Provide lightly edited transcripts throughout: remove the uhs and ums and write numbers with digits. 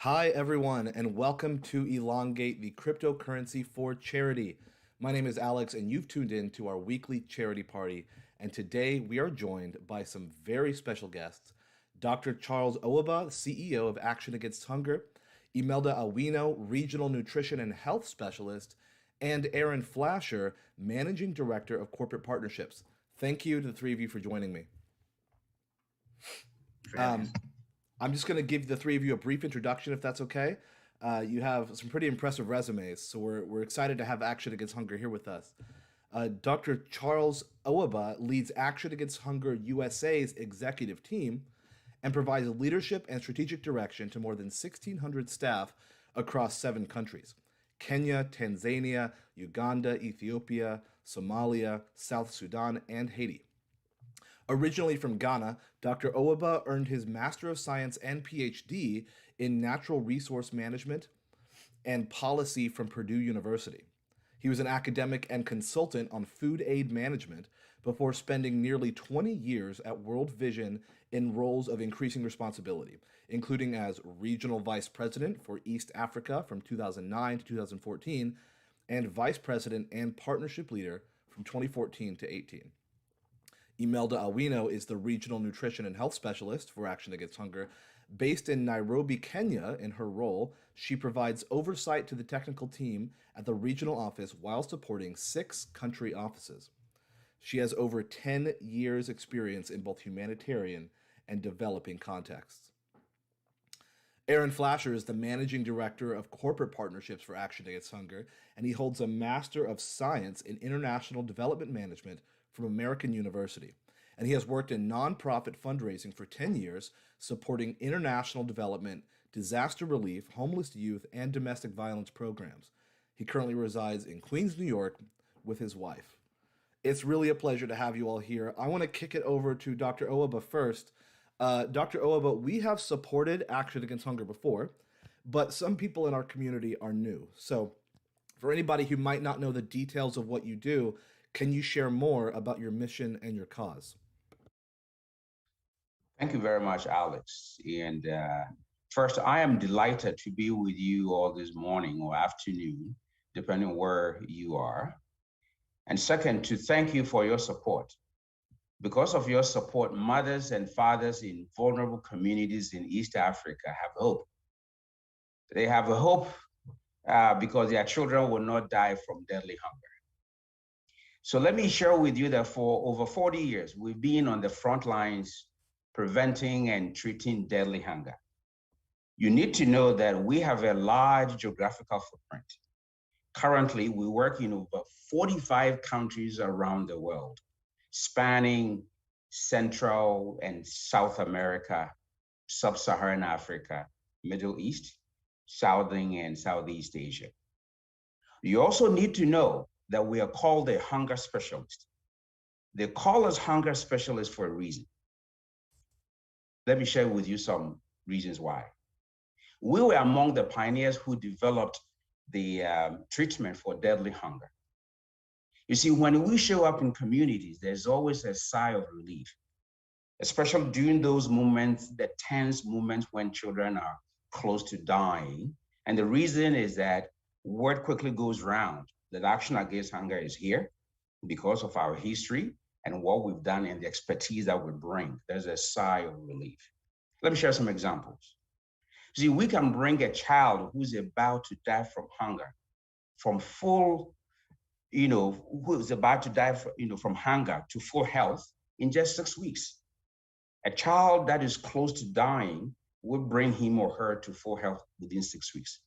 Hi, everyone, and welcome to Elongate, the cryptocurrency for charity. My name is Alex, and you've tuned in to our weekly charity party. And today we are joined by some very special guests: Dr. Charles Owaba, CEO of Action Against Hunger, Imelda Awino, Regional Nutrition and Health Specialist, and Aaron Flasher, Managing Director of Corporate Partnerships. Thank you to the three of you for joining me. For having Um, us. I'm just going to give the three of you a brief introduction, if that's okay. You have some pretty impressive resumes, so we're excited to have Action Against Hunger here with us. Dr. Charles Owaba leads Action Against Hunger USA's executive team and provides leadership and strategic direction to more than 1,600 staff across 7 countries: Kenya, Tanzania, Uganda, Ethiopia, Somalia, South Sudan, and Haiti. Originally from Ghana, Dr. Owaba earned his Master of Science and PhD in Natural Resource Management and Policy from Purdue University. He was an academic and consultant on food aid management before spending nearly 20 years at World Vision in roles of increasing responsibility, including as regional vice president for East Africa from 2009 to 2014 and vice president and partnership leader from 2014 to 18. Imelda Awino is the Regional Nutrition and Health Specialist for Action Against Hunger. Based in Nairobi, Kenya, in her role, she provides oversight to the technical team at the regional office while supporting 6 country offices. She has over 10 years' experience in both humanitarian and developing contexts. Aaron Flasher is the managing director of corporate partnerships for Action Against Hunger, and he holds a Master of Science in International Development Management from American University. And he has worked in nonprofit fundraising for 10 years, supporting international development, disaster relief, homeless youth, and domestic violence programs. He currently resides in Queens, New York, with his wife. It's really a pleasure to have you all here. I want to kick it over to Dr. Owaba first. Dr. Owaba, we have supported Action Against Hunger before, but some people in our community are new. So, for anybody who might not know the details of what you do, can you share more about your mission and your cause? Thank you very much, Alex. And first, I am delighted to be with you all this morning or afternoon, depending where you are. And second, to thank you for your support. Because of your support, mothers and fathers in vulnerable communities in East Africa have hope. They have a hope because their children will not die from deadly hunger. So let me share with you that for over 40 years, we've been on the front lines preventing and treating deadly hunger. You need to know that we have a large geographical footprint. Currently, we work in over 45 countries around the world, spanning Central and South America, Sub-Saharan Africa, Middle East, Southern and Southeast Asia. You also need to know that we are called a hunger specialist. They call us hunger specialists for a reason. Let me share with you some reasons why. We were among the pioneers who developed the treatment for deadly hunger. You see, when we show up in communities, there's always a sigh of relief, especially during those moments, the tense moments when children are close to dying. And the reason is that word quickly goes round that Action Against Hunger is here because of our history and what we've done and the expertise that we bring. There's a sigh of relief. Let me share some examples. See, we can bring a child who's about to die from hunger, from full, who is about to die, from hunger to full health in just 6 weeks. A child that is close to dying will bring him or her to full health within 6 weeks.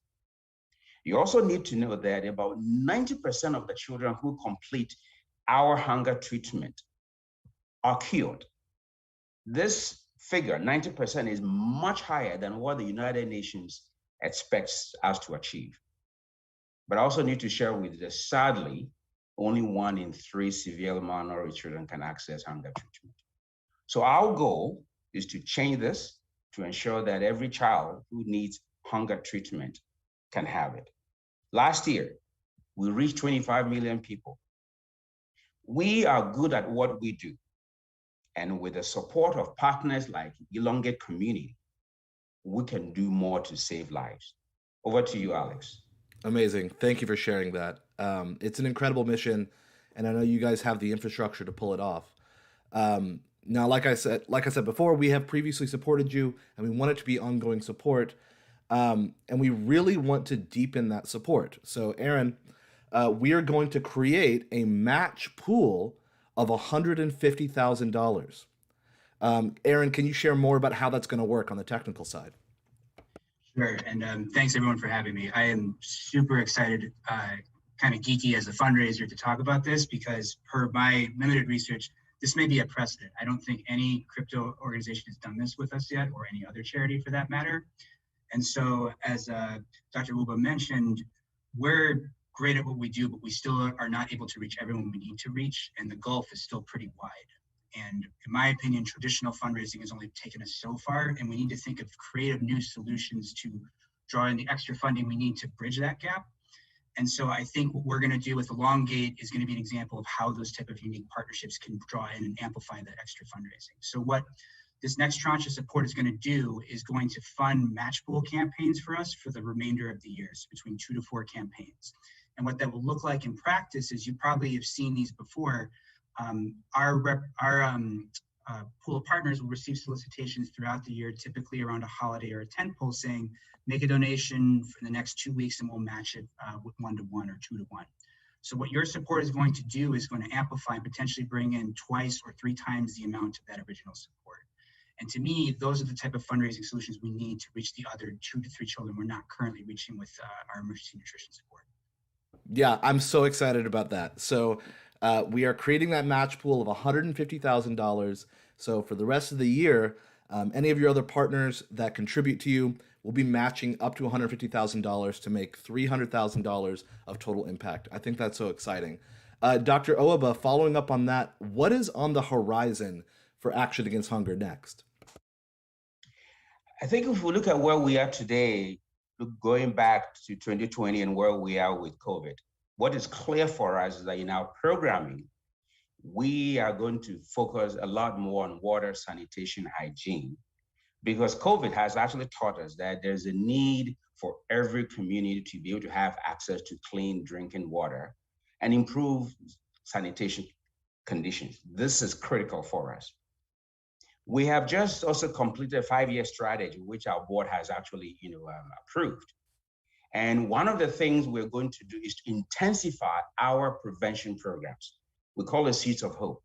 You also need to know that about 90% of the children who complete our hunger treatment are cured. This figure, 90%, is much higher than what the United Nations expects us to achieve. But I also need to share with you that sadly, only 1 in 3 severely malnourished children can access hunger treatment. So our goal is to change this to ensure that every child who needs hunger treatment can have it. Last year, we reached 25 million people. We are good at what we do. And with the support of partners like Elongate Community, we can do more to save lives. Over to you, Alex. Amazing. Thank you for sharing that. It's an incredible mission, and I know you guys have the infrastructure to pull it off. Now, like I said before, we have previously supported you, and we want it to be ongoing support, and we really want to deepen that support. So, Aaron, we are going to create a match pool of $150,000. Aaron, can you share more about how that's going to work on the technical side? Sure, and thanks everyone for having me. I am super excited, kind of geeky as a fundraiser to talk about this because per my limited research, this may be a precedent. I don't think any crypto organization has done this with us yet, or any other charity for that matter. And so, as Dr. Uba mentioned, we're great at what we do, but we still are not able to reach everyone we need to reach, and the gulf is still pretty wide. And in my opinion, traditional fundraising has only taken us so far, and we need to think of creative new solutions to draw in the extra funding we need to bridge that gap. And so I think what we're going to do with Elongate is going to be an example of how those type of unique partnerships can draw in and amplify that extra fundraising. So what this next tranche of support is going to do is going to fund match pool campaigns for us for the remainder of the years, between 2 to 4 campaigns. And what that will look like in practice is you probably have seen these before. Our pool of partners will receive solicitations throughout the year, typically around a holiday or a tentpole, saying, make a donation for the next 2 weeks and we'll match it with 1-to-1 or 2-to-1. So what your support is going to do is going to amplify and potentially bring in 2 or 3 times the amount of that original support. And to me, those are the type of fundraising solutions we need to reach the other 2 to 3 children we're not currently reaching with our emergency nutrition support. Yeah, I'm so excited about that. So we are creating that match pool of $150,000. So for the rest of the year, any of your other partners that contribute to you will be matching up to $150,000 to make $300,000 of total impact. I think that's so exciting. Dr. Oaba, following up on that, what is on the horizon for Action Against Hunger next? I think if we look at where we are today, going back to 2020 and where we are with COVID, what is clear for us is that in our programming, we are going to focus a lot more on water, sanitation, hygiene, because COVID has actually taught us that there's a need for every community to be able to have access to clean drinking water and improve sanitation conditions. This is critical for us. We have just also completed a 5-year strategy, which our board has actually approved. And one of the things we're going to do is to intensify our prevention programs. We call it Seeds of Hope.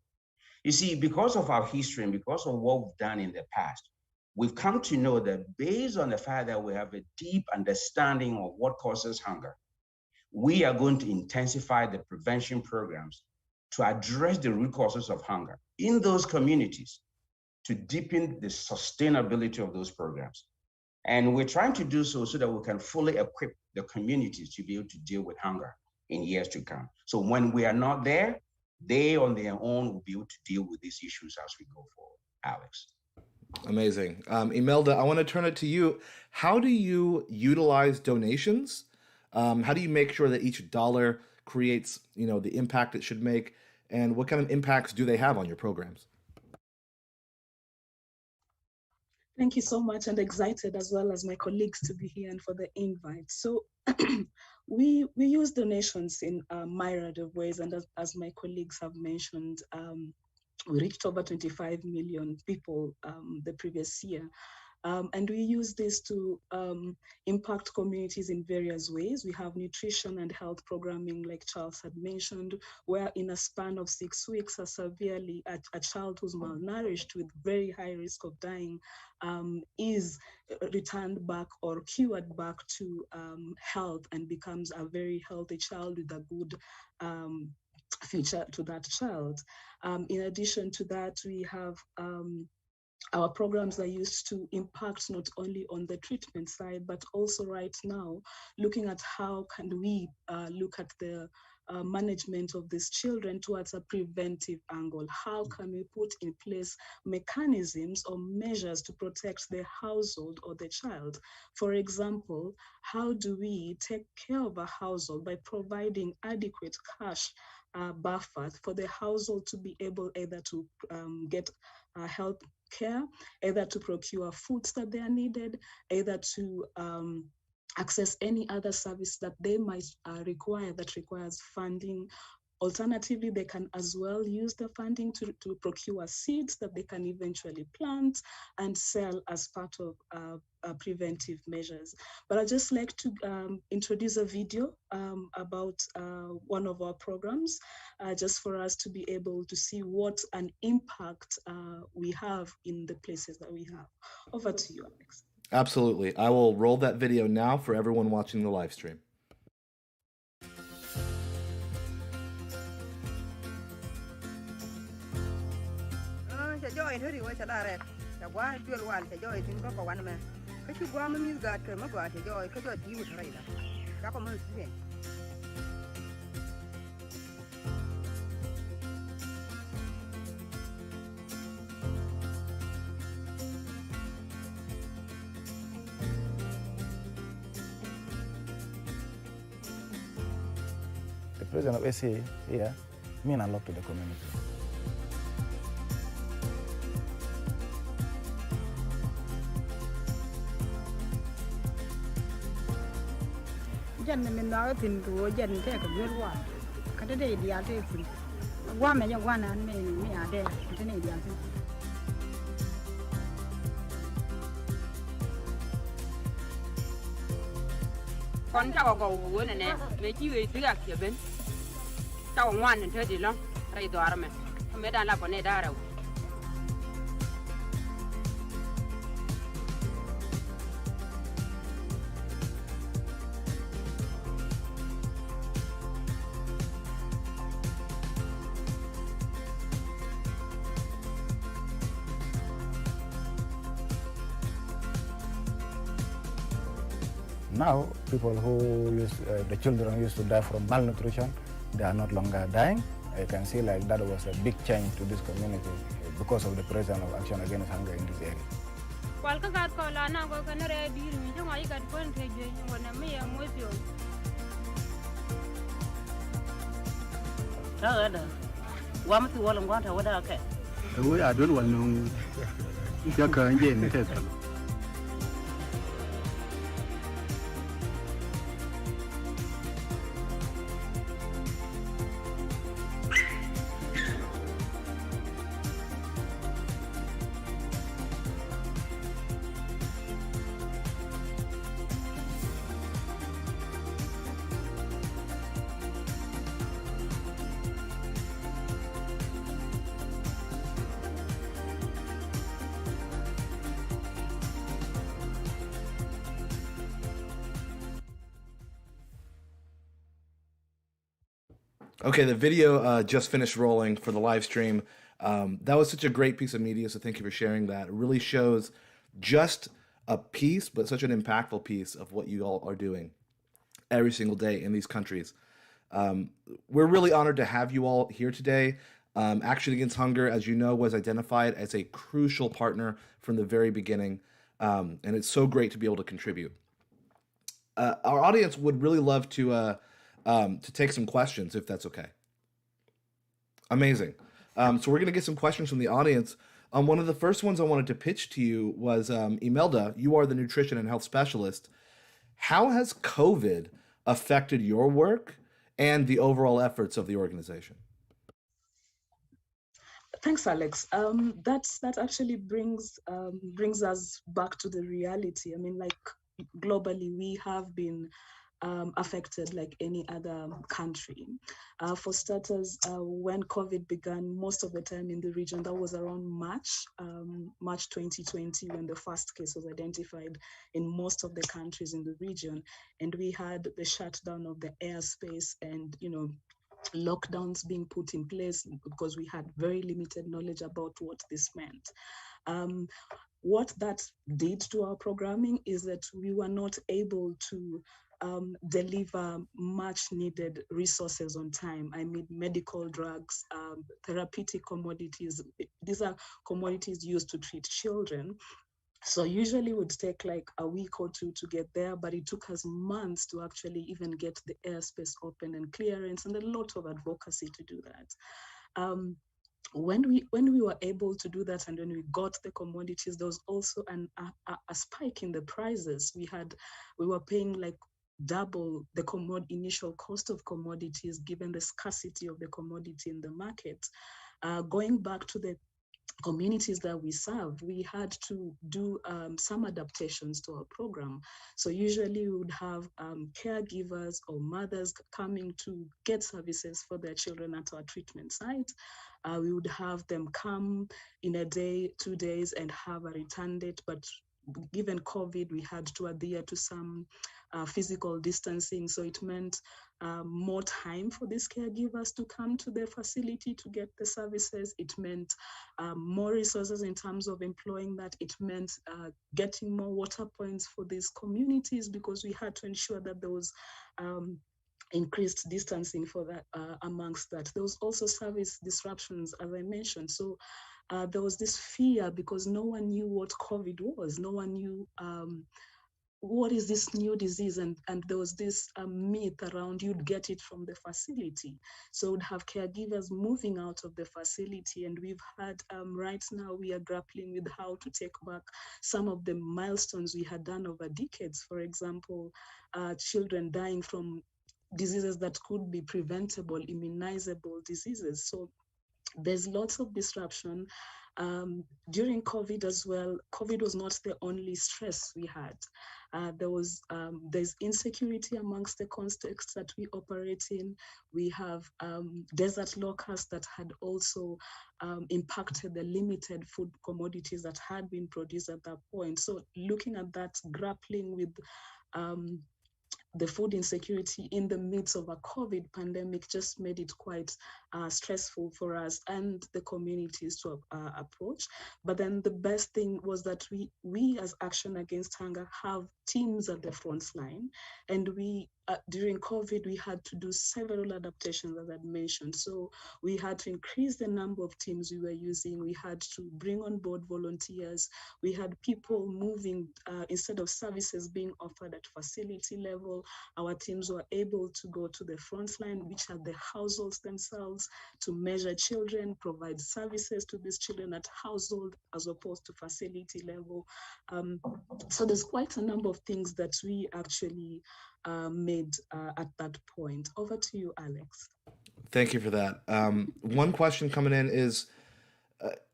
You see, because of our history and because of what we've done in the past, we've come to know that based on the fact that we have a deep understanding of what causes hunger, we are going to intensify the prevention programs to address the root causes of hunger in those communities, to deepen the sustainability of those programs. And we're trying to do so that we can fully equip the communities to be able to deal with hunger in years to come. So when we are not there, they on their own will be able to deal with these issues as we go forward. Alex. Amazing. Imelda, I want to turn it to you. How do you utilize donations? How do you make sure that each dollar creates, the impact it should make? And what kind of impacts do they have on your programs? Thank you so much, and excited as well as my colleagues to be here and for the invite. So we use donations in a myriad of ways, and as my colleagues have mentioned, we reached over 25 million people the previous year. And we use this to impact communities in various ways. We have nutrition and health programming, like Charles had mentioned, where in a span of 6 weeks, a child who's malnourished with very high risk of dying is returned back or cured back to health and becomes a very healthy child with a good future to that child. In addition to that, we have our programs are used to impact not only on the treatment side, but also right now, looking at how can we look at the management of these children towards a preventive angle. How can we put in place mechanisms or measures to protect the household or the child? For example, how do we take care of a household by providing adequate cash buffer for the household to be able either to get health care, either to procure foods that they are needed, either to access any other service that they might require that requires funding. Alternatively, they can as well use the funding to procure seeds that they can eventually plant and sell as part of preventive measures. But I'd just like to introduce a video about one of our programs, just for us to be able to see what an impact we have in the places that we have. Over to you, Alex. Absolutely. I will roll that video now for everyone watching the live stream. The president of SA here mean a lot to the community. Jen min na tin ko jen te ko yer wa ka de dia te tin wa me ya wa na me ade te ne dia tin con cháu có gấu này nè mấy chị về thứ kia bên cháu ngoan nên thôi đi lắm đây đó mà mấy đàn là con này đã rồi. Now, people the children used to die from malnutrition, they are not longer dying. You can see like that was a big change to this community because of the presence of Action Against Hunger in this area. Okay, the video just finished rolling for the live stream. That was such a great piece of media, so thank you for sharing that. It really shows just a piece, but such an impactful piece of what you all are doing every single day in these countries. We're really honored to have you all here today. Action Against Hunger, as you know, was identified as a crucial partner from the very beginning, and it's so great to be able to contribute. Our audience would really love to take some questions, if that's okay. Amazing. So we're going to get some questions from the audience. One of the first ones I wanted to pitch to you was, Imelda, you are the nutrition and health specialist. How has COVID affected your work and the overall efforts of the organization? Thanks, Alex. That actually brings us back to the reality. I mean, like globally, we have been affected like any other country. For starters, when COVID began, most of the time in the region, that was around March 2020, when the first case was identified in most of the countries in the region. And we had the shutdown of the airspace and, lockdowns being put in place because we had very limited knowledge about what this meant. What that did to our programming is that we were not able to deliver much needed resources on time. I mean, medical drugs, therapeutic commodities. These are commodities used to treat children. So usually it would take like a week or two to get there, but it took us months to actually even get the airspace open and clearance, and a lot of advocacy to do that. When we were able to do that, and when we got the commodities, there was also a spike in the prices. We were paying like double the initial cost of commodities, given the scarcity of the commodity in the market. Going back to the communities that we serve, we had to do some adaptations to our program. So usually we would have caregivers or mothers coming to get services for their children at our treatment site. We would have them come in a day, 2 days, and have a return date. But given COVID, we had to adhere to some physical distancing. So it meant more time for these caregivers to come to their facility to get the services. It meant more resources in terms of employing that. It meant getting more water points for these communities, because we had to ensure that there was increased distancing for that amongst that. There was also service disruptions, as I mentioned. So there was this fear because no one knew what COVID was. No one knew what is this new disease, and there was this myth around you'd get it from the facility. So we'd have caregivers moving out of the facility, and we've had right now we are grappling with how to take back some of the milestones we had done over decades. For example, children dying from diseases that could be preventable, immunizable diseases. So there's lots of disruption. During COVID as well, COVID was not the only stress we had. There's insecurity amongst the contexts that we operate in. We have desert locusts that had also impacted the limited food commodities that had been produced at that point. So looking at that, grappling with the food insecurity in the midst of a COVID pandemic just made it quite stressful for us and the communities to approach. But then the best thing was that we as Action Against Hunger have teams at the front line, and we during COVID, we had to do several adaptations, as I mentioned. So we had to increase the number of teams we were using. We had to bring on board volunteers. We had people moving, instead of services being offered at facility level, our teams were able to go to the front line, which are the households themselves, to measure children, provide services to these children at household as opposed to facility level. So there's quite a number of things that we actually made at that point. Over to you, Alex. Thank you for that. One question coming in is,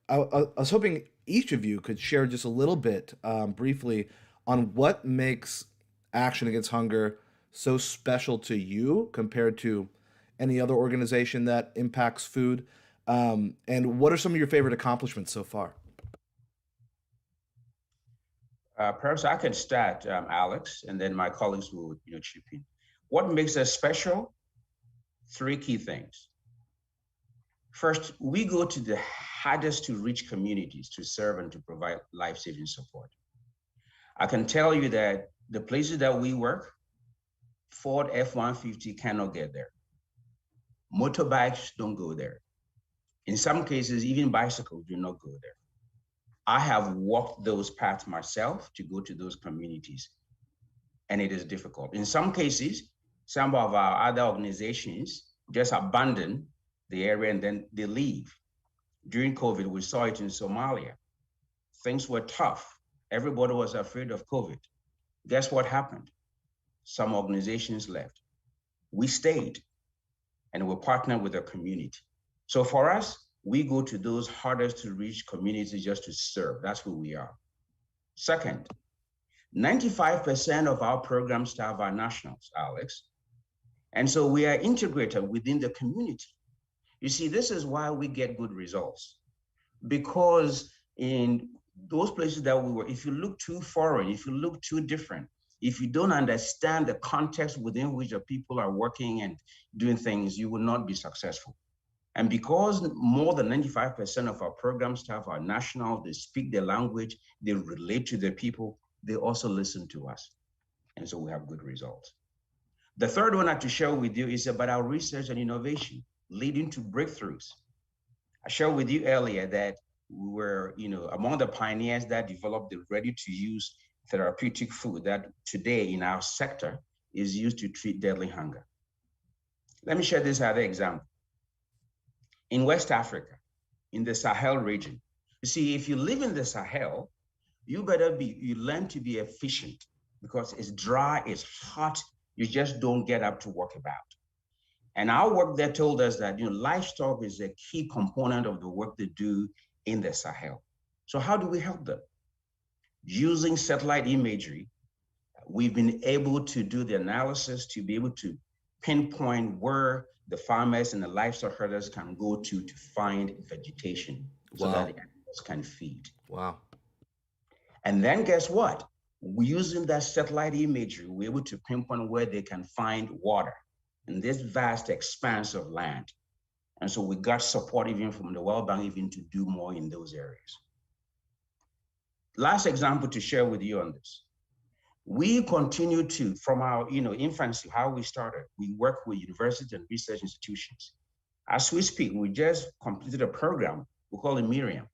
I was hoping each of you could share just a little bit briefly on what makes Action Against Hunger so special to you compared to any other organization that impacts food, and what are some of your favorite accomplishments so far? Perhaps I can start, Alex, and then my colleagues will chip in. What makes us special? 3 key things. First, we go to the hardest to reach communities to serve and to provide life-saving support. I can tell you that the places that we work, Ford F-150 cannot get there. Motorbikes don't go there. In some cases, even bicycles do not go there. I have walked those paths myself to go to those communities, and it is difficult. In some cases, some of our other organizations just abandon the area and then they leave. During COVID, we saw it in Somalia. Things were tough. Everybody was afraid of COVID. Guess what happened? Some organizations left. We stayed, and we partnered with the community. So for us, we go to those hardest to reach communities just to serve. That's who we are. Second, 95% of our program staff are nationals, Alex. And so we are integrated within the community. You see, this is why we get good results. Because in those places that we were, if you look too foreign, if you look too different, if you don't understand the context within which the people are working and doing things, you will not be successful. And because more than 95% of our program staff are national, they speak their language, they relate to their people, they also listen to us. And so we have good results. The third one I have to share with you is about our research and innovation leading to breakthroughs. I shared with you earlier that we were, among the pioneers that developed the ready-to-use therapeutic food that today in our sector is used to treat deadly hunger. Let me share this other example. In West Africa, in the Sahel region, you see, if you live in the Sahel, you learn to be efficient because it's dry, it's hot, you just don't get up to walk about. And our work there told us that livestock is a key component of the work they do in the Sahel. So how do we help them? Using satellite imagery, we've been able to do the analysis to be able to pinpoint where the farmers and the livestock herders can go to find vegetation so that the animals can feed. Wow. And then guess what? Using that satellite imagery, we're able to pinpoint where they can find water in this vast expanse of land. And so we got support even from the World Bank even to do more in those areas. Last example to share with you on this. We continue to, from our infancy, how we started, we work with universities and research institutions. As we speak, we just completed a program, we call it Miriam.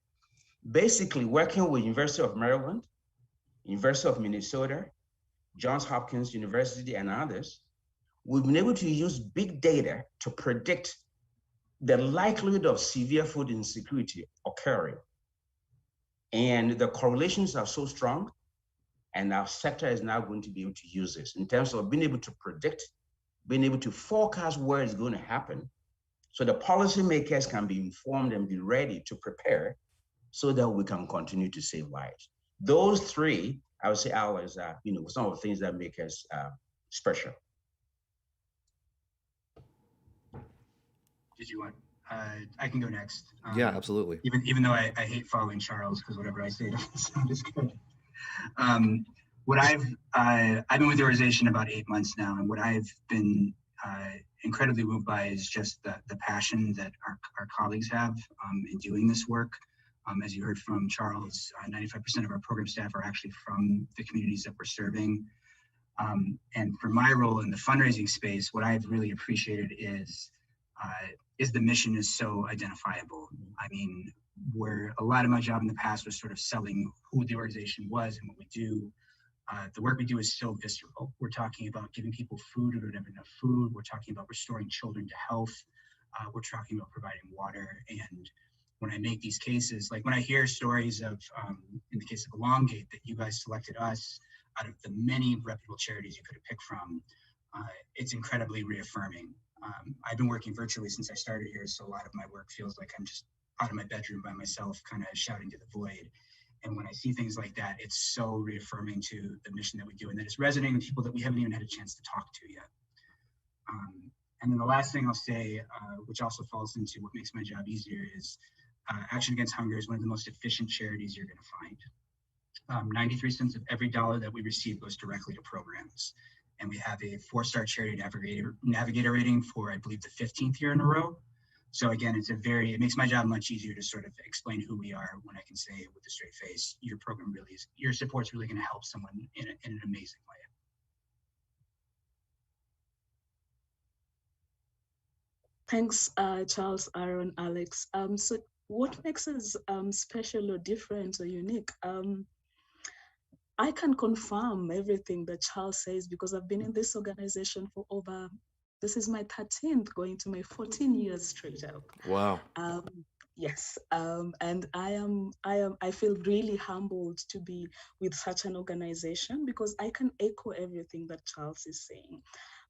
Basically working with University of Maryland, University of Minnesota, Johns Hopkins University, and others, we've been able to use big data to predict the likelihood of severe food insecurity occurring. And the correlations are so strong, and our sector is now going to be able to use this in terms of being able to predict, being able to forecast where it's going to happen, so the policymakers can be informed and be ready to prepare so that we can continue to save lives. Those three, I would say, allies are some of the things that make us special. Did you want? I can go next. Yeah, absolutely. Even though I hate following Charles because whatever I say doesn't sound as good. What I've been with the organization about 8 months now, and what I've been incredibly moved by is just the passion that our colleagues have in doing this work. As you heard from Charles, 95% of our program staff are actually from the communities that we're serving. And for my role in the fundraising space, what I've really appreciated is the mission is so identifiable. I mean, where a lot of my job in the past was sort of selling who the organization was and what we do. The work we do is so visceral. We're talking about giving people food who don't have enough food. We're talking about restoring children to health. We're talking about providing water. And when I make these cases, like when I hear stories of, in the case of ELONGATE, that you guys selected us out of the many reputable charities you could have picked from, it's incredibly reaffirming. I've been working virtually since I started here, so a lot of my work feels like I'm just out of my bedroom by myself, kind of shouting to the void. And when I see things like that, it's so reaffirming to the mission that we do, and that it's resonating with people that we haven't even had a chance to talk to yet. And then the last thing I'll say, which also falls into what makes my job easier, is Action Against Hunger is one of the most efficient charities you're going to find. 93 cents of every dollar that we receive goes directly to programs. And we have a 4-star charity navigator rating for, I believe, the 15th year in a row. So again, it makes my job much easier to sort of explain who we are when I can say with a straight face, your program really is, your support's really going to help someone in an amazing way. Thanks, Charles, Aaron, Alex. So what makes us special or different or unique? I can confirm everything that Charles says because I've been in this organization for this is my 13th, going to my 14 years straight up. Wow. Yes, and I feel really humbled to be with such an organization because I can echo everything that Charles is saying.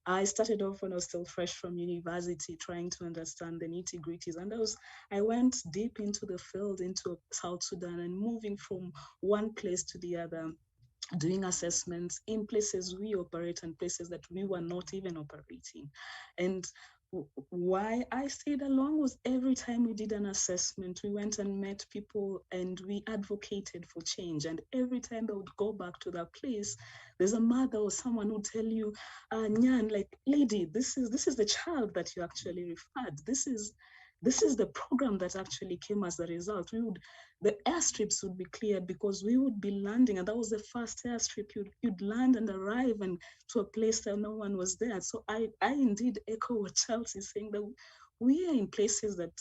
I started off when I was still fresh from university, trying to understand the nitty-gritties, and I went deep into the field, into South Sudan, and moving from one place to the other, doing assessments in places we operate and places that we were not even operating. And why I stayed along was every time we did an assessment, we went and met people and we advocated for change. And every time I would go back to that place, there's a mother or someone who tell you, Nyan, like, lady, this is the child that you actually referred. This is the program that actually came as a result. The airstrips would be cleared because we would be landing, and that was the first airstrip. You'd land and arrive and to a place that no one was there. So I indeed echo what Charles is saying, that we are in places that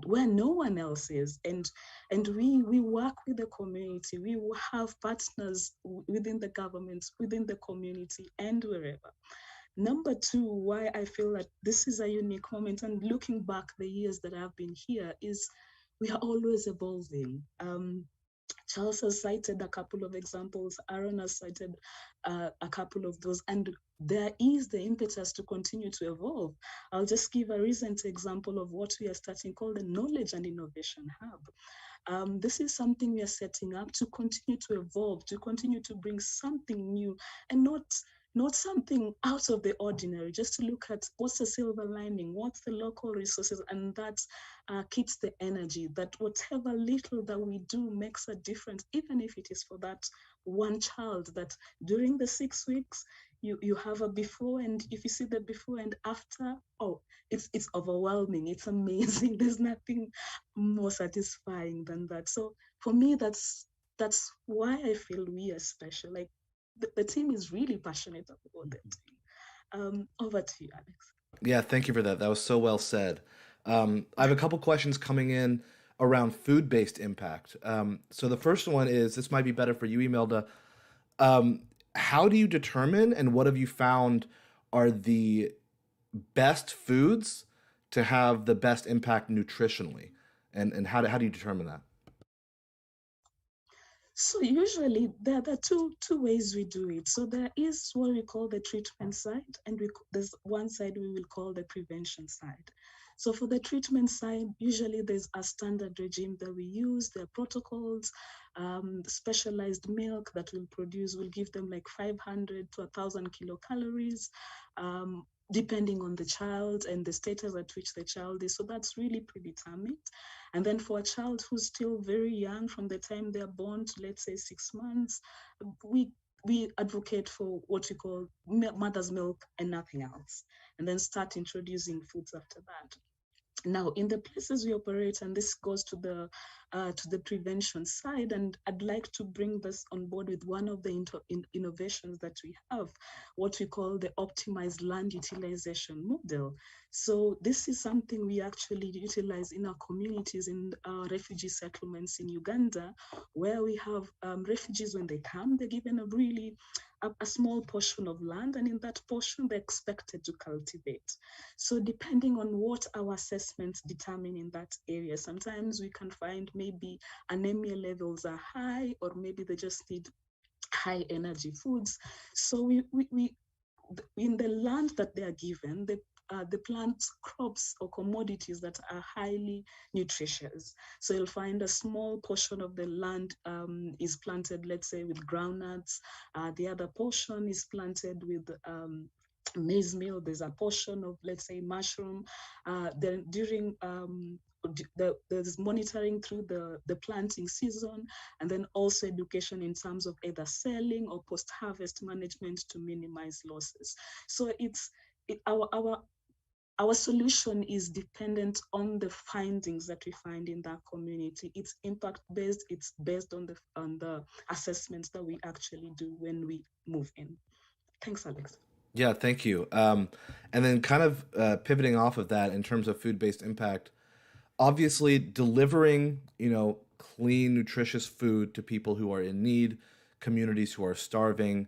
where no one else is, and we work with the community. We have partners within the governments, within the community, and wherever. Number two, why I feel that this is a unique moment, and looking back the years that I've been here, is we are always evolving. Charles has cited a couple of examples, Aaron has cited a couple of those, and there is the impetus to continue to evolve. I'll just give a recent example of what we are starting called the Knowledge and Innovation Hub. This is something we are setting up to continue to evolve, to continue to bring something new, and not something out of the ordinary, just to look at what's the silver lining, what's the local resources, and that keeps the energy, that whatever little that we do makes a difference, even if it is for that one child, that during the 6 weeks, you have a before, and if you see the before and after, oh, it's overwhelming, it's amazing. There's nothing more satisfying than that. So for me, that's why I feel we are special. Like, the team is really passionate about it. Over to you, Alex. Yeah, thank you for that. That was so well said. I have a couple questions coming in around food-based impact. So the first one is, this might be better for you, Imelda. How do you determine, and what have you found are the best foods to have the best impact nutritionally? And how do you determine that? So usually there are two ways we do it. So there is what we call the treatment side, and there's one side we will call the prevention side. So for the treatment side, usually there's a standard regime that we use. There are protocols, specialized milk that will give them like 500 to 1,000 kilocalories, depending on the child and the status at which the child is. So that's really predetermined. And then for a child who's still very young, from the time they're born to, let's say, 6 months, we advocate for what we call mother's milk and nothing else, and then start introducing foods after that. Now, in the places we operate, and this goes to the prevention side, and I'd like to bring this on board with one of the innovations that we have, what we call the optimized land utilization model. So this is something we actually utilize in our communities, in our refugee settlements in Uganda, where we have refugees, when they come, they're given a small portion of land, and in that portion, they're expected to cultivate. So depending on what our assessments determine in that area, sometimes we can find maybe anemia levels are high, or maybe they just need high energy foods. So we in the land that they are given, the plant crops or commodities that are highly nutritious. So you'll find a small portion of the land is planted, let's say, with groundnuts. The other portion is planted with maize meal. There's a portion of, let's say, mushroom. Then during there's monitoring through the planting season, and then also education in terms of either selling or post-harvest management to minimize losses. So our solution is dependent on the findings that we find in that community. It's impact-based. It's based on the assessments that we actually do when we move in. Thanks, Alex. Yeah, thank you. And then kind of pivoting off of that in terms of food-based impact, obviously delivering, clean, nutritious food to people who are in need, communities who are starving,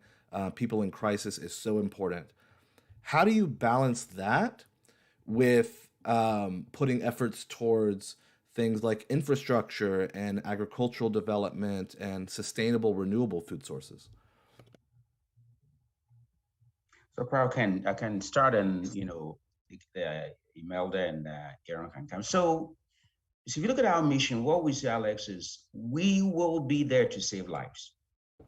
people in crisis is so important. How do you balance that with putting efforts towards things like infrastructure and agricultural development and sustainable, renewable food sources? So, Carl, I can start, and Imelda and Aaron can come. So if you look at our mission, what we say, Alex, is we will be there to save lives.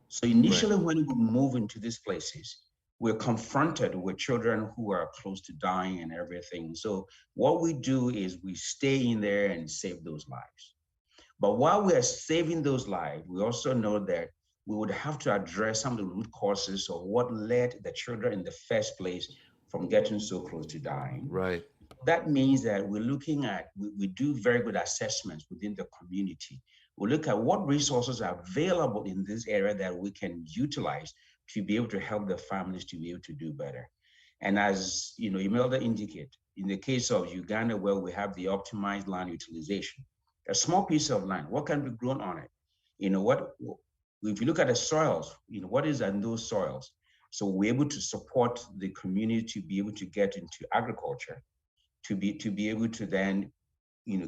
So initially, when we move into these places, we're confronted with children who are close to dying and everything. So what we do is we stay in there and save those lives. But while we are saving those lives, we also know that we would have to address some of the root causes of what led the children in the first place from getting so close to dying. Right. That means that we're looking at, we do very good assessments within the community. We look at what resources are available in this area that we can utilize to be able to help the families to be able to do better. And as Imelda indicated, in the case of Uganda, where we have the optimized land utilization, a small piece of land, what can be grown on it? If you look at the soils, what is in those soils? So we're able to support the community to be able to get into agriculture, to be able to then,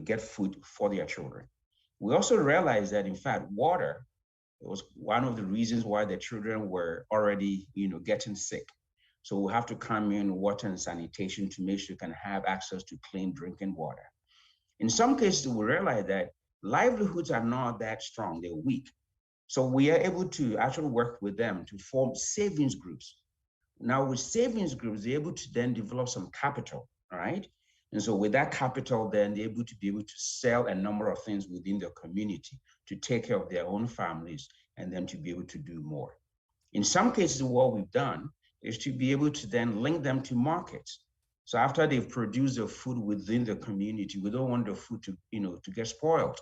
get food for their children. We also realized that, in fact, water was one of the reasons why the children were already, getting sick. So we have to come in water and sanitation to make sure you can have access to clean drinking water. In some cases, we realize that livelihoods are not that strong, they're weak. So we are able to actually work with them to form savings groups. Now with savings groups, they're able to then develop some capital, all right? And so with that capital, then they're able to sell a number of things within the community to take care of their own families and then to be able to do more. In some cases, what we've done is to be able to then link them to markets. So after they've produced the food within the community, we don't want the food to get spoiled.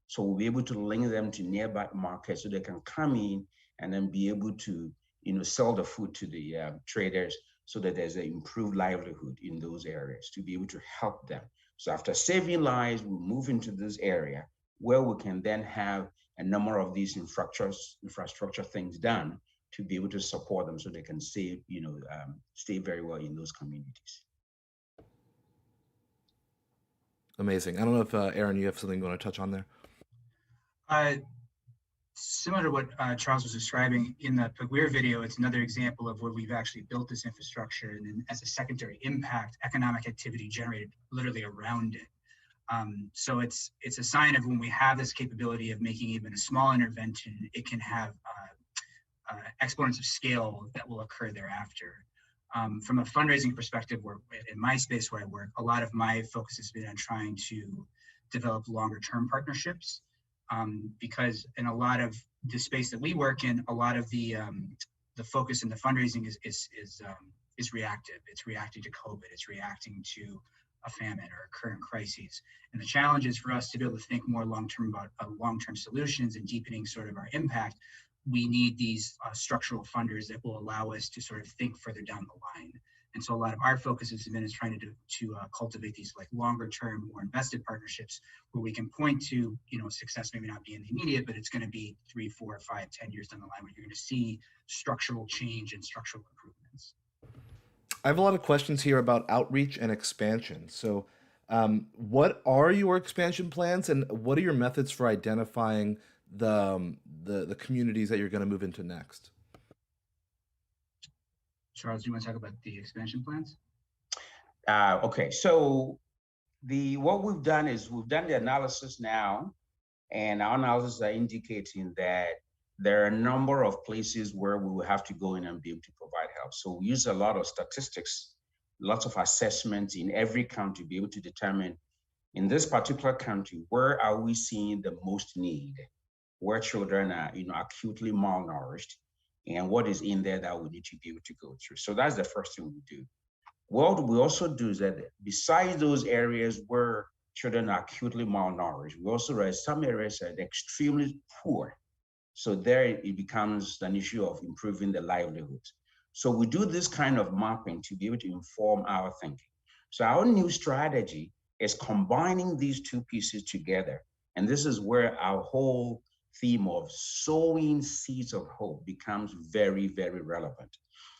So we'll be able to link them to nearby markets so they can come in and then be able to, sell the food to the traders so that there's an improved livelihood in those areas to be able to help them. So after saving lives, we move into this area where we can then have a number of these infrastructure things done to be able to support them so they can stay very well in those communities. Amazing. I don't know if Aaron, you have something you want to touch on there? Similar to what Charles was describing in the Paguir video, it's another example of where we've actually built this infrastructure and then as a secondary impact, economic activity generated literally around it. So it's a sign of when we have this capability of making even a small intervention, it can have exponents of scale that will occur thereafter. From a fundraising perspective, where in my space where I work, a lot of my focus has been on trying to develop longer term partnerships. Because in a lot of the space that we work in, a lot of the focus in the fundraising is reactive. It's reacting to COVID. It's reacting to a famine or a current crises. And the challenge is for us to be able to think more long-term about long-term solutions and deepening sort of our impact. We need these structural funders that will allow us to sort of think further down the line. And so a lot of our focus has been trying to cultivate these like longer term, more invested partnerships where we can point to, success maybe not be in the immediate, but it's going to be 3, 4, 5, 10 years down the line where you're going to see structural change and structural improvements. I have a lot of questions here about outreach and expansion. So what are your expansion plans and what are your methods for identifying the communities that you're going to move into next? Charles, do you want to talk about the expansion plans? Okay, so what we've done is we've done the analysis now, and our analysis are indicating that there are a number of places where we will have to go in and be able to provide help. So we use a lot of statistics, lots of assessments in every county to be able to determine in this particular country, where are we seeing the most need, where children are acutely malnourished, and what is in there that we need to be able to go through. So that's the first thing we do. What we also do is that besides those areas where children are acutely malnourished, we also realize some areas are extremely poor. So there it becomes an issue of improving the livelihoods. So we do this kind of mapping to be able to inform our thinking. So our new strategy is combining these two pieces together. And this is where our whole theme of sowing seeds of hope becomes very, very relevant.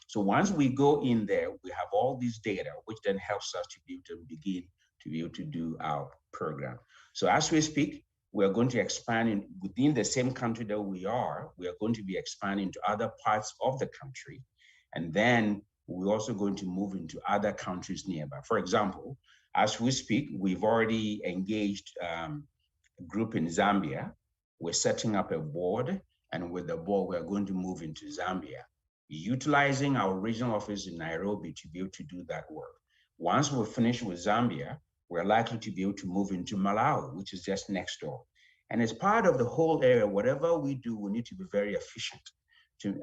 So once we go in there, we have all this data, which then helps us to be able to begin to be able to do our program. So as we speak, we are going to expand within the same country that we are going to be expanding to other parts of the country. And then we're also going to move into other countries nearby. For example, as we speak, we've already engaged a group in Zambia. We're setting up a board, and with the board, we're going to move into Zambia, utilizing our regional office in Nairobi to be able to do that work. Once we're finished with Zambia, we're likely to be able to move into Malawi, which is just next door. And as part of the whole area, whatever we do, we need to be very efficient.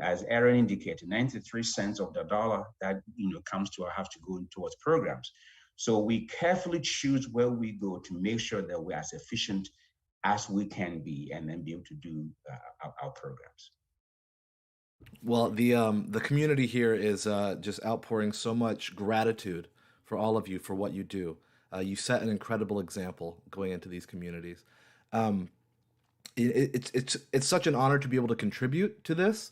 As Aaron indicated, 93 cents of the dollar that comes to our have to go towards programs. So we carefully choose where we go to make sure that we're as efficient as we can be, and then be able to do our programs. Well, the community here is just outpouring so much gratitude for all of you for what you do. You set an incredible example going into these communities. Um, it's such an honor to be able to contribute to this.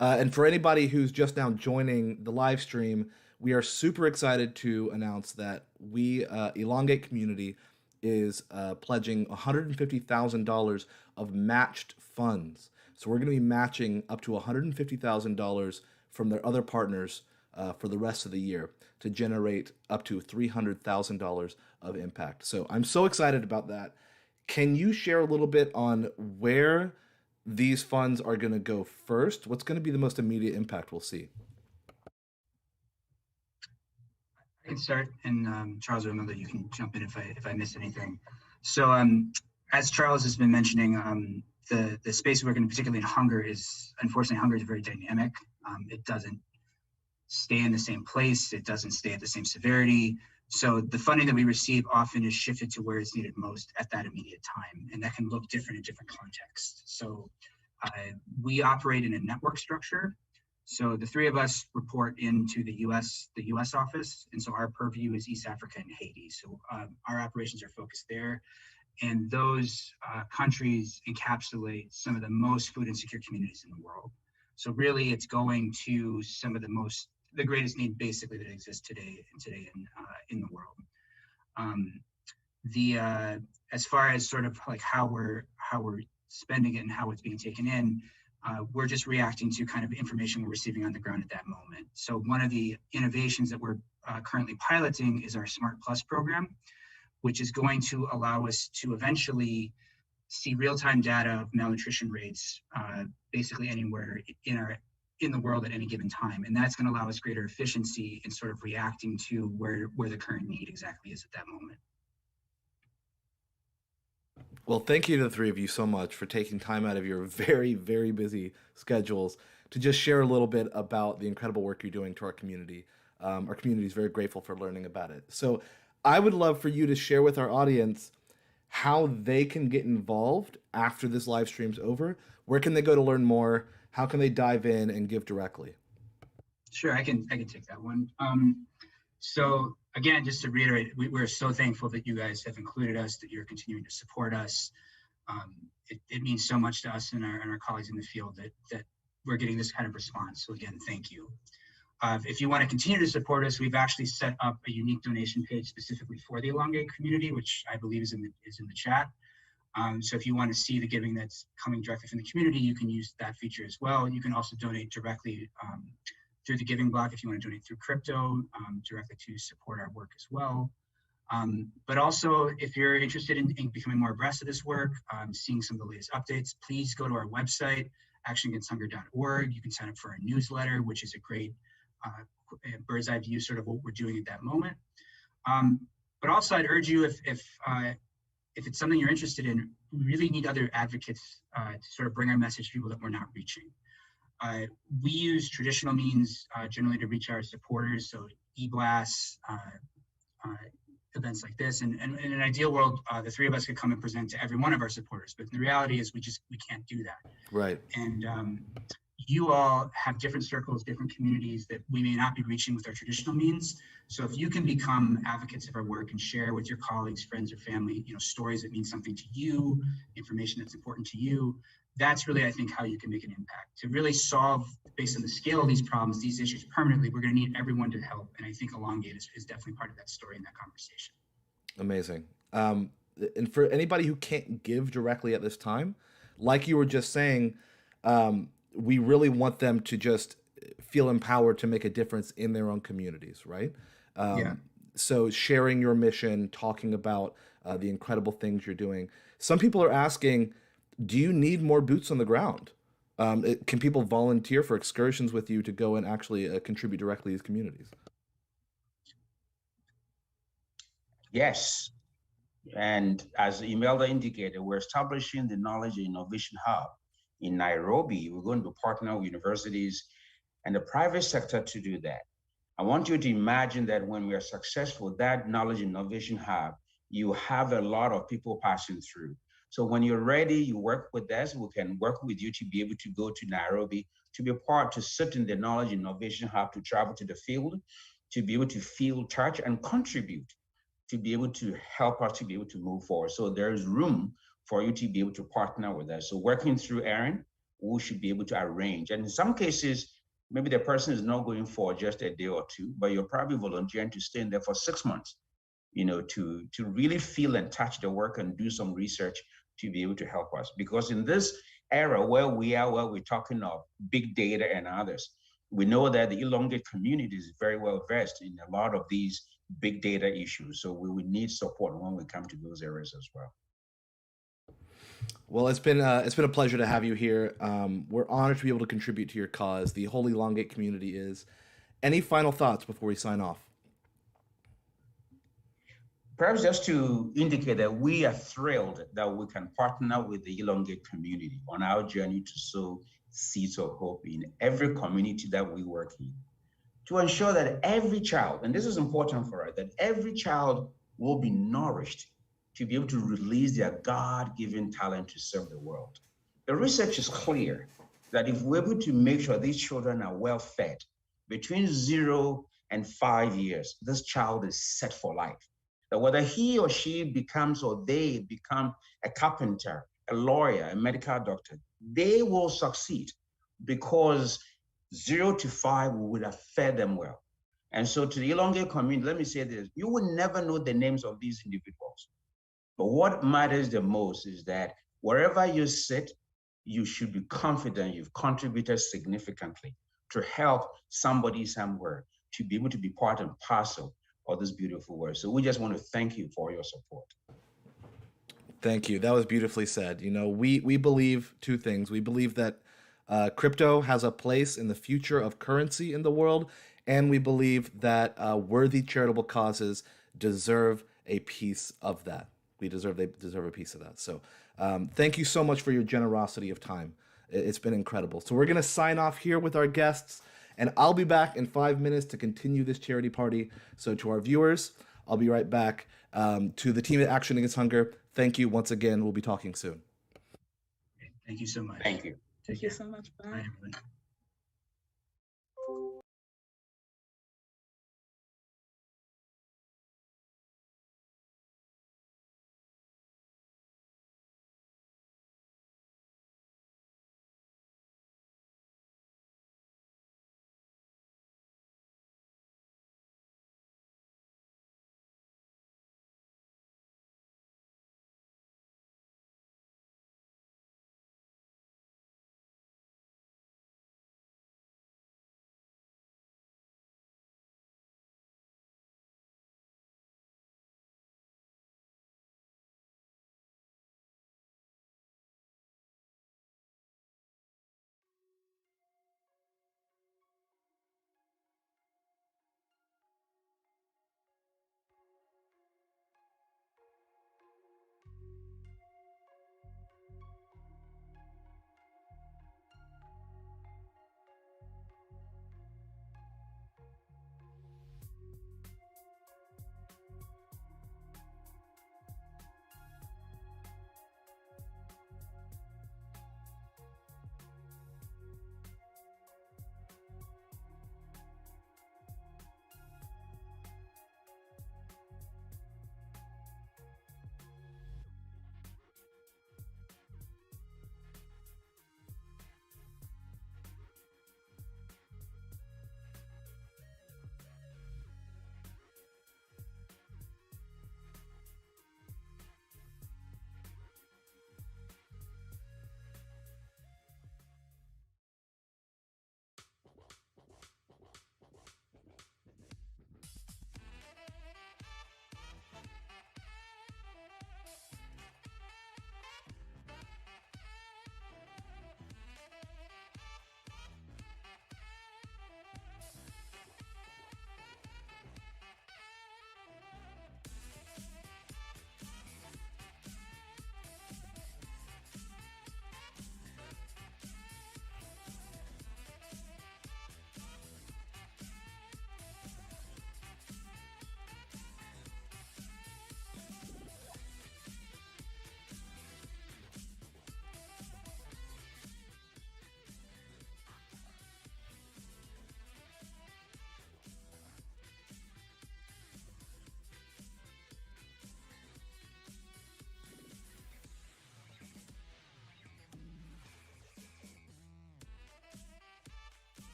And for anybody who's just now joining the live stream, we are super excited to announce that we, Elongate Community, is pledging $150,000 of matched funds. So we're going to be matching up to $150,000 from their other partners for the rest of the year to generate up to $300,000 of impact. So I'm so excited about that. Can you share a little bit on where these funds are going to go first? What's going to be the most immediate impact we'll see? I can start, and Charles, remember that you can jump in if I miss anything. So as Charles has been mentioning, the space we're working, particularly in hunger, is unfortunately hunger is very dynamic. It doesn't stay in the same place. It doesn't stay at the same severity. So the funding that we receive often is shifted to where it's needed most at that immediate time, and that can look different in different contexts. So we operate in a network structure. So the three of us report into the U.S. office, and so our purview is East Africa and Haiti. So our operations are focused there, and those countries encapsulate some of the most food insecure communities in the world. So really, it's going to some of the greatest need basically that exists today in the world. As far as sort of like how we're spending it and how it's being taken in, we're just reacting to kind of information we're receiving on the ground at that moment. So one of the innovations that we're currently piloting is our Smart Plus program, which is going to allow us to eventually see real-time data of malnutrition rates basically anywhere in the world at any given time. And that's going to allow us greater efficiency in sort of reacting to where the current need exactly is at that moment. Well, thank you to the three of you so much for taking time out of your very, very busy schedules to just share a little bit about the incredible work you're doing to our community. Our community is very grateful for learning about it. So I would love for you to share with our audience how they can get involved after this live stream's over. Where can they go to learn more? How can they dive in and give directly? Sure, I can take that one. So again, just to reiterate, we're so thankful that you guys have included us, that you're continuing to support us. It means so much to us and our colleagues in the field that we're getting this kind of response. So again, thank you. If you want to continue to support us, we've actually set up a unique donation page specifically for the Elongate community, which I believe is in the chat. So if you want to see the giving that's coming directly from the community, you can use that feature as well. You can also donate directly through the giving block if you want to donate through crypto directly to support our work as well. But also, if you're interested in becoming more abreast of this work, seeing some of the latest updates, please go to our website, actionagainsthunger.org. You can sign up for our newsletter, which is a great bird's eye view sort of what we're doing at that moment. But also, I'd urge you, if it's something you're interested in, we really need other advocates to sort of bring our message to people that we're not reaching. We use traditional means generally to reach our supporters, so e-blasts, events like this. And in an ideal world, the three of us could come and present to every one of our supporters, but the reality is we can't do that. Right. And you all have different circles, different communities that we may not be reaching with our traditional means. So if you can become advocates of our work and share with your colleagues, friends, or family, stories that mean something to you, information that's important to you, that's really, I think, how you can make an impact. To really solve, based on the scale of these problems, these issues permanently, we're going to need everyone to help. And I think Elongate is definitely part of that story and that conversation. Amazing. And for anybody who can't give directly at this time, like you were just saying, we really want them to just feel empowered to make a difference in their own communities, right? Yeah. So sharing your mission, talking about the incredible things you're doing. Some people are asking, do you need more boots on the ground? Can people volunteer for excursions with you to go and actually contribute directly to these communities? Yes. And as Imelda indicated, we're establishing the Knowledge and Innovation Hub in Nairobi. We're going to partner with universities and the private sector to do that. I want you to imagine that when we are successful, that Knowledge and Innovation Hub, you have a lot of people passing through. So when you're ready, you work with us, we can work with you to be able to go to Nairobi, to be a part, to sit in the Knowledge and Innovation Hub, to travel to the field, to be able to feel touch and contribute, to be able to help us to be able to move forward. So there's room for you to be able to partner with us. So working through Aaron, we should be able to arrange. And in some cases, maybe the person is not going for just a day or two, but you're probably volunteering to stay in there for 6 months, to really feel and touch the work and do some research to be able to help us. Because in this era where we're talking of big data and others, we know that the Elongate community is very well versed in a lot of these big data issues. So we will need support when we come to those areas as well. Well, it's been a pleasure to have you here. We're honored to be able to contribute to your cause. The whole Elongate community is. Any final thoughts before we sign off? Perhaps just to indicate that we are thrilled that we can partner with the Elongate community on our journey to sow seeds of hope in every community that we work in, to ensure that every child, and this is important for us, that every child will be nourished to be able to release their God-given talent to serve the world. The research is clear that if we're able to make sure these children are well fed, between 0 and 5 years, this child is set for life. That whether he or she becomes or they become a carpenter, a lawyer, a medical doctor, they will succeed because 0 to 5 would have fed them well. And so to the Elongate community, let me say this, you will never know the names of these individuals. But what matters the most is that wherever you sit, you should be confident you've contributed significantly to help somebody somewhere to be able to be part and parcel of this beautiful work. So we just want to thank you for your support. Thank you. That was beautifully said. We believe two things. We believe that crypto has a place in the future of currency in the world, and we believe that worthy charitable causes deserve a piece of that. They deserve a piece of that. So thank you so much for your generosity of time. It's been incredible. So we're going to sign off here with our guests, and I'll be back in 5 minutes to continue this charity party. So to our viewers, I'll be right back. To the team at Action Against Hunger, thank you once again. We'll be talking soon. Thank you so much. Thank you. Thank you so much. Bye. Bye, everyone.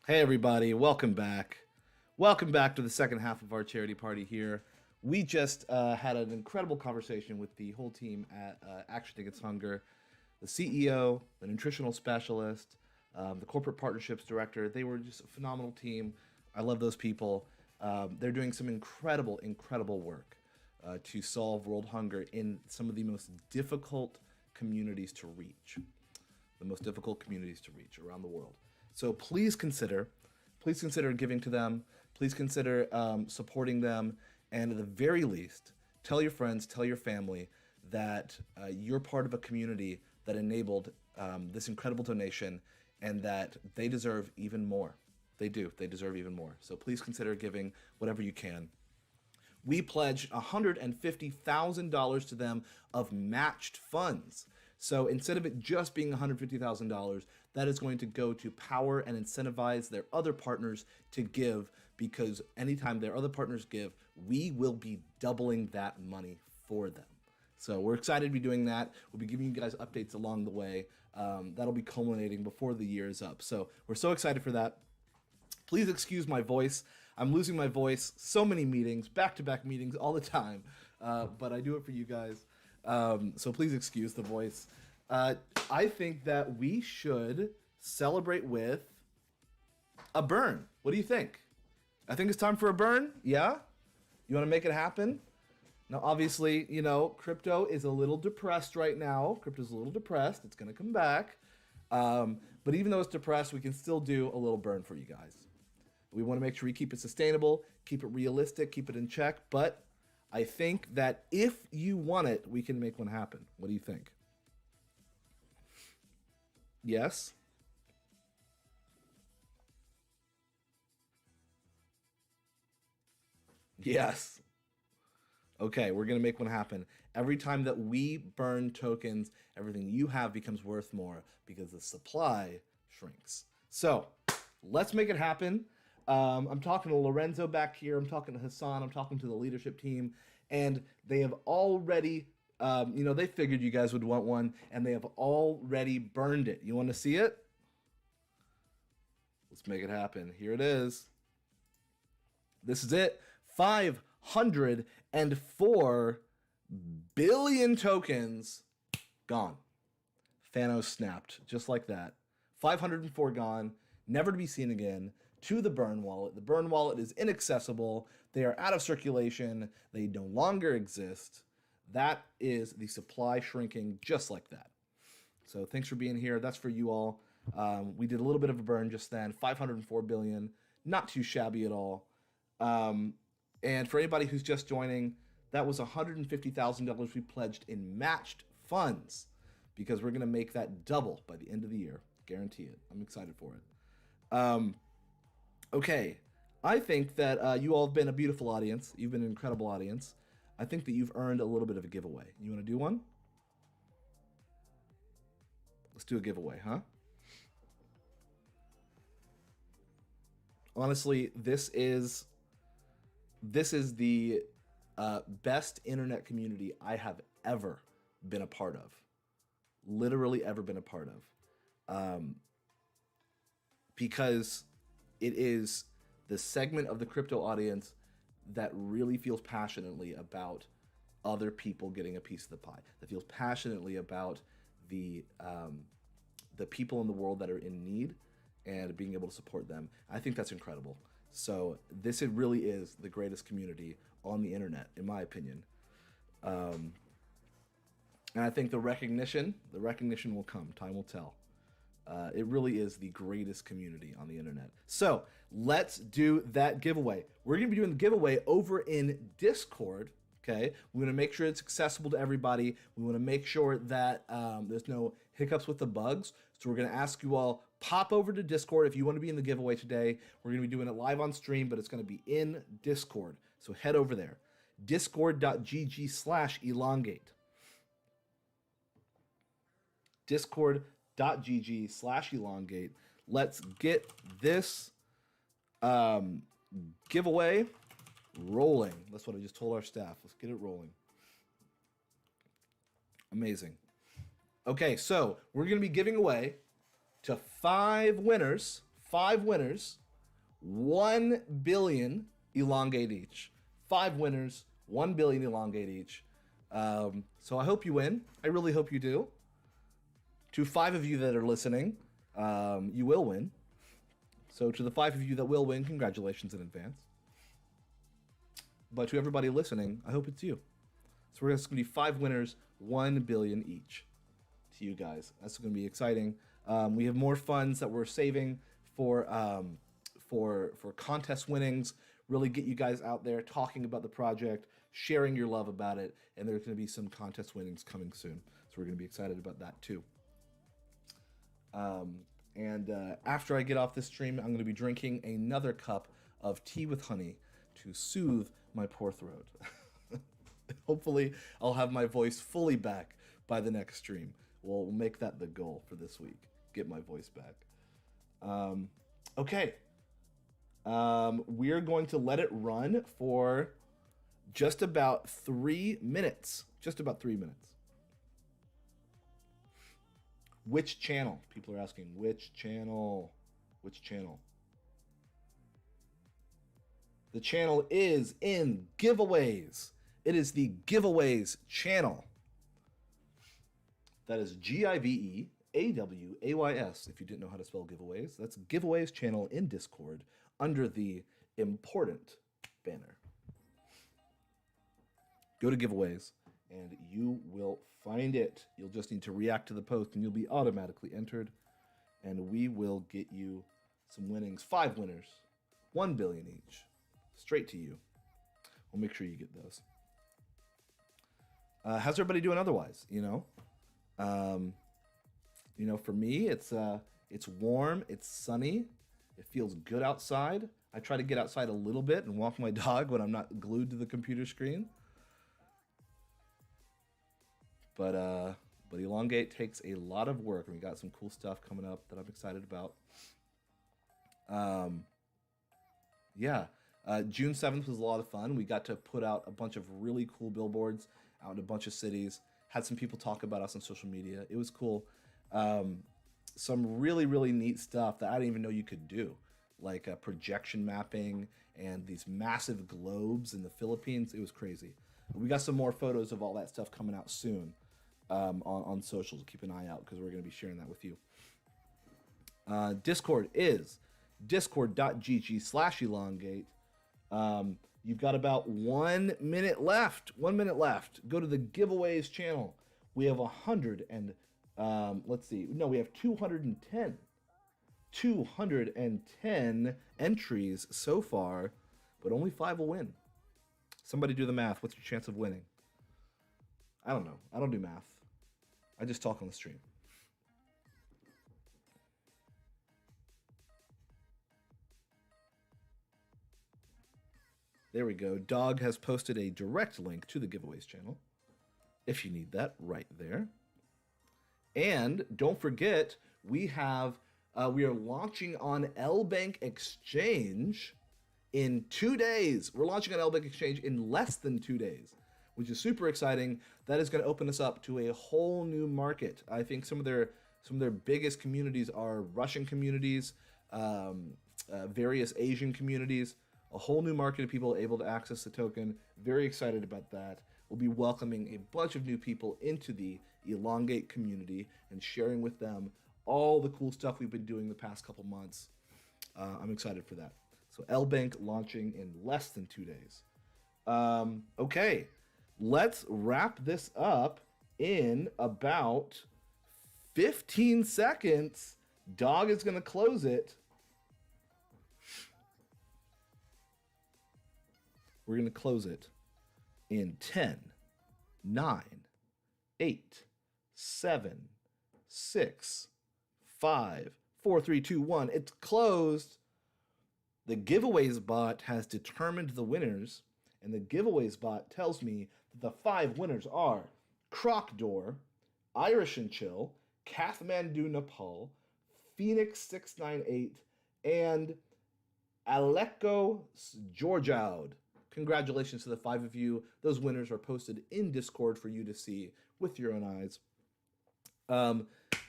Hey everybody, welcome back. Welcome back to the second half of our charity party here. We just had an incredible conversation with the whole team at Action Against Hunger, the CEO, the nutritional specialist, the corporate partnerships director. They were just a phenomenal team. I love those people. They're doing some incredible, incredible work to solve world hunger in some of the most difficult communities to reach. The most difficult communities to reach around the world. So please consider giving to them. Please consider supporting them. And at the very least, tell your friends, tell your family that you're part of a community that enabled this incredible donation and that they deserve even more. They do. They deserve even more. So please consider giving whatever you can. We pledged $150,000 to them of matched funds. So instead of it just being $150,000, that is going to go to power and incentivize their other partners to give, because anytime their other partners give, we will be doubling that money for them. So we're excited to be doing that. We'll be giving you guys updates along the way. That'll be culminating before the year is up. So we're so excited for that. Please excuse my voice. I'm losing my voice. So many meetings, back-to-back meetings all the time. But I do it for you guys. So please excuse the voice. I think that we should celebrate with a burn. What do you think? I think it's time for a burn. Yeah? You want to make it happen? Now, obviously, you know, crypto is a little depressed right now. Crypto's a little depressed. It's going to come back. But even though it's depressed, we can still do a little burn for you guys. We want to make sure we keep it sustainable, keep it realistic, keep it in check. But I think that if you want it, we can make one happen. What do you think? Yes? Yes. Okay, we're going to make one happen. Every time that we burn tokens, everything you have becomes worth more because the supply shrinks. So let's make it happen. I'm talking to Lorenzo back here. I'm talking to Hassan. I'm talking to the leadership team. And they have already, they figured you guys would want one, and they have already burned it. You want to see it? Let's make it happen. Here it is. This is it. 504 billion tokens gone. Thanos snapped, just like that. 504 gone, never to be seen again, to the burn wallet. The burn wallet is inaccessible. They are out of circulation. They no longer exist. That is the supply shrinking just like that. So thanks for being here. That's for you all. We did a little bit of a burn just then. 504 billion, not too shabby at all. And for anybody who's just joining, that was $150,000 we pledged in matched funds, because we're going to make that double by the end of the year. Guarantee it. I'm excited for it. Okay. I think that you all have been a beautiful audience. You've been an incredible audience. I think that you've earned a little bit of a giveaway. You want to do one? Let's do a giveaway, huh? Honestly, this is the best internet community I have ever been a part of. Literally ever been a part of. Because it is the segment of the crypto audience that really feels passionately about other people getting a piece of the pie, that feels passionately about the people in the world that are in need and being able to support them. I think that's incredible. So this really is the greatest community on the internet, in my opinion. And I think the recognition will come. Time will tell. It really is the greatest community on the internet. So let's do that giveaway. We're going to be doing the giveaway over in Discord. Okay, we want to make sure it's accessible to everybody. We want to make sure that there's no hiccups with the bugs. So we're going to ask you all, pop over to Discord if you want to be in the giveaway today. We're going to be doing it live on stream, but it's going to be in Discord. So head over there. Discord.gg/elongate. Discord.gg/elongate. Let's get this giveaway rolling. That's what I just told our staff. Let's get it rolling. Amazing. Okay, so we're going to be giving away to 5 winners, 5 winners, 1 billion elongate each. 5 winners, 1 billion elongate each. So I hope you win. I really hope you do. To 5 of you that are listening, you will win. So to the 5 of you that will win, congratulations in advance. But to everybody listening, I hope it's you. So we're going to be 5 winners, 1 billion each to you guys. That's going to be exciting. We have more funds that we're saving for contest winnings. Really get you guys out there talking about the project, sharing your love about it, and there's going to be some contest winnings coming soon. So we're going to be excited about that too. After I get off this stream, I'm going to be drinking another cup of tea with honey to soothe my poor throat. Hopefully, I'll have my voice fully back by the next stream. We'll make that the goal for this week. Get my voice back. Okay. We're going to let it run for just about 3 minutes. Just about 3 minutes. Which channel? People are asking, which channel? Which channel? The channel is in giveaways. It is the giveaways channel. That is GIVEAWAYS, if you didn't know how to spell giveaways. That's giveaways channel in Discord under the important banner. Go to giveaways and you will find it. You'll just need to react to the post and you'll be automatically entered. And we will get you some winnings. 5 winners, 1 billion each, straight to you. We'll make sure you get those. How's everybody doing otherwise? For me, it's warm, it's sunny, it feels good outside. I try to get outside a little bit and walk my dog when I'm not glued to the computer screen. But Elongate takes a lot of work, and we got some cool stuff coming up that I'm excited about. June 7th was a lot of fun. We got to put out a bunch of really cool billboards out in a bunch of cities. Had some people talk about us on social media. It was cool. Some really, really neat stuff that I didn't even know you could do, like projection mapping and these massive globes in the Philippines. It was crazy. We got some more photos of all that stuff coming out soon on socials. Keep an eye out because we're going to be sharing that with you. Discord is discord.gg/elongate. You've got about 1 minute left. 1 minute left. Go to the giveaways channel. We have 210. 210 entries so far, but only 5 will win. Somebody do the math. What's your chance of winning? I don't know. I don't do math. I just talk on the stream. There we go. Dog has posted a direct link to the giveaways channel, if you need that, right there. And don't forget, we are launching on LBank Exchange in 2 days. We're launching on LBank Exchange in less than 2 days, which is super exciting. That is going to open us up to a whole new market. I think some of their biggest communities are Russian communities, various Asian communities. A whole new market of people able to access the token. Very excited about that. We'll be welcoming a bunch of new people into the Elongate community and sharing with them all the cool stuff we've been doing the past couple months. I'm excited for that. So LBank launching in less than 2 days. Okay, let's wrap this up in about 15 seconds. Dog is going to close it. We're going to close it in 10, 9, 8, 7, 6, 5, 4, 3, 2, 1. It's closed. The giveaways bot has determined the winners, and the giveaways bot tells me that the 5 winners are Crocdor, Irish and Chill, Kathmandu, Nepal, Phoenix 698, and Aleko Georgiaud. Congratulations to the 5 of you. Those winners are posted in Discord for you to see with your own eyes.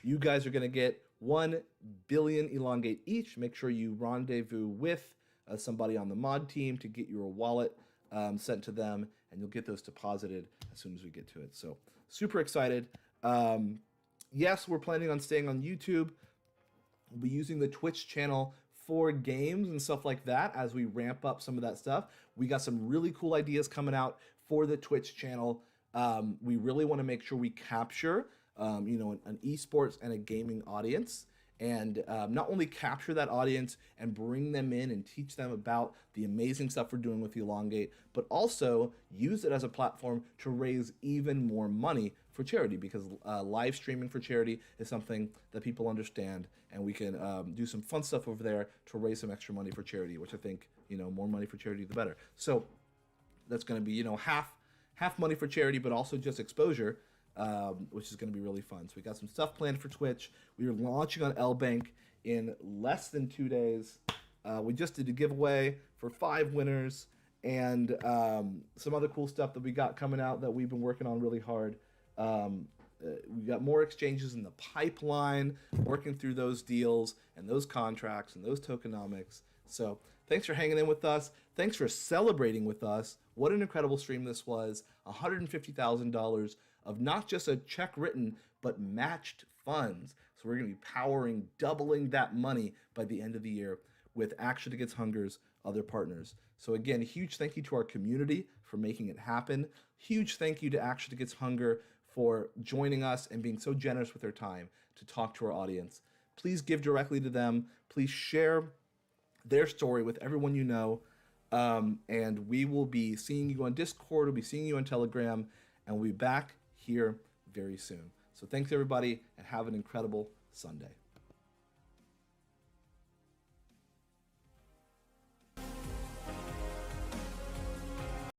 You guys are going to get 1 billion Elongate each. Make sure you rendezvous with somebody on the mod team to get your wallet sent to them, and you'll get those deposited as soon as we get to it. So super excited. Yes, we're planning on staying on YouTube. We'll be using the Twitch channel for games and stuff like that as we ramp up some of that stuff. We got some really cool ideas coming out for the Twitch channel. We really want to make sure we capture, an esports and a gaming audience, and not only capture that audience and bring them in and teach them about the amazing stuff we're doing with Elongate, but also use it as a platform to raise even more money for charity, because live streaming for charity is something that people understand, and we can do some fun stuff over there to raise some extra money for charity, which I think, more money for charity, the better. So that's going to be, half money for charity, but also just exposure, which is going to be really fun. So we got some stuff planned for Twitch. We are launching on LBank in less than 2 days. We just did a giveaway for 5 winners, and some other cool stuff that we got coming out that we've been working on really hard. We got more exchanges in the pipeline, working through those deals and those contracts and those tokenomics. So thanks for hanging in with us. Thanks for celebrating with us. What an incredible stream this was. $150,000 of not just a check written, but matched funds. So we're going to be doubling that money by the end of the year with Action Against Hunger's other partners. So again, a huge thank you to our community for making it happen. Huge thank you to Action Against Hunger for joining us and being so generous with their time to talk to our audience. Please give directly to them. Please share their story with everyone you know. And we will be seeing you on Discord. We'll be seeing you on Telegram. And we'll be back here very soon. So thanks, everybody, and have an incredible Sunday.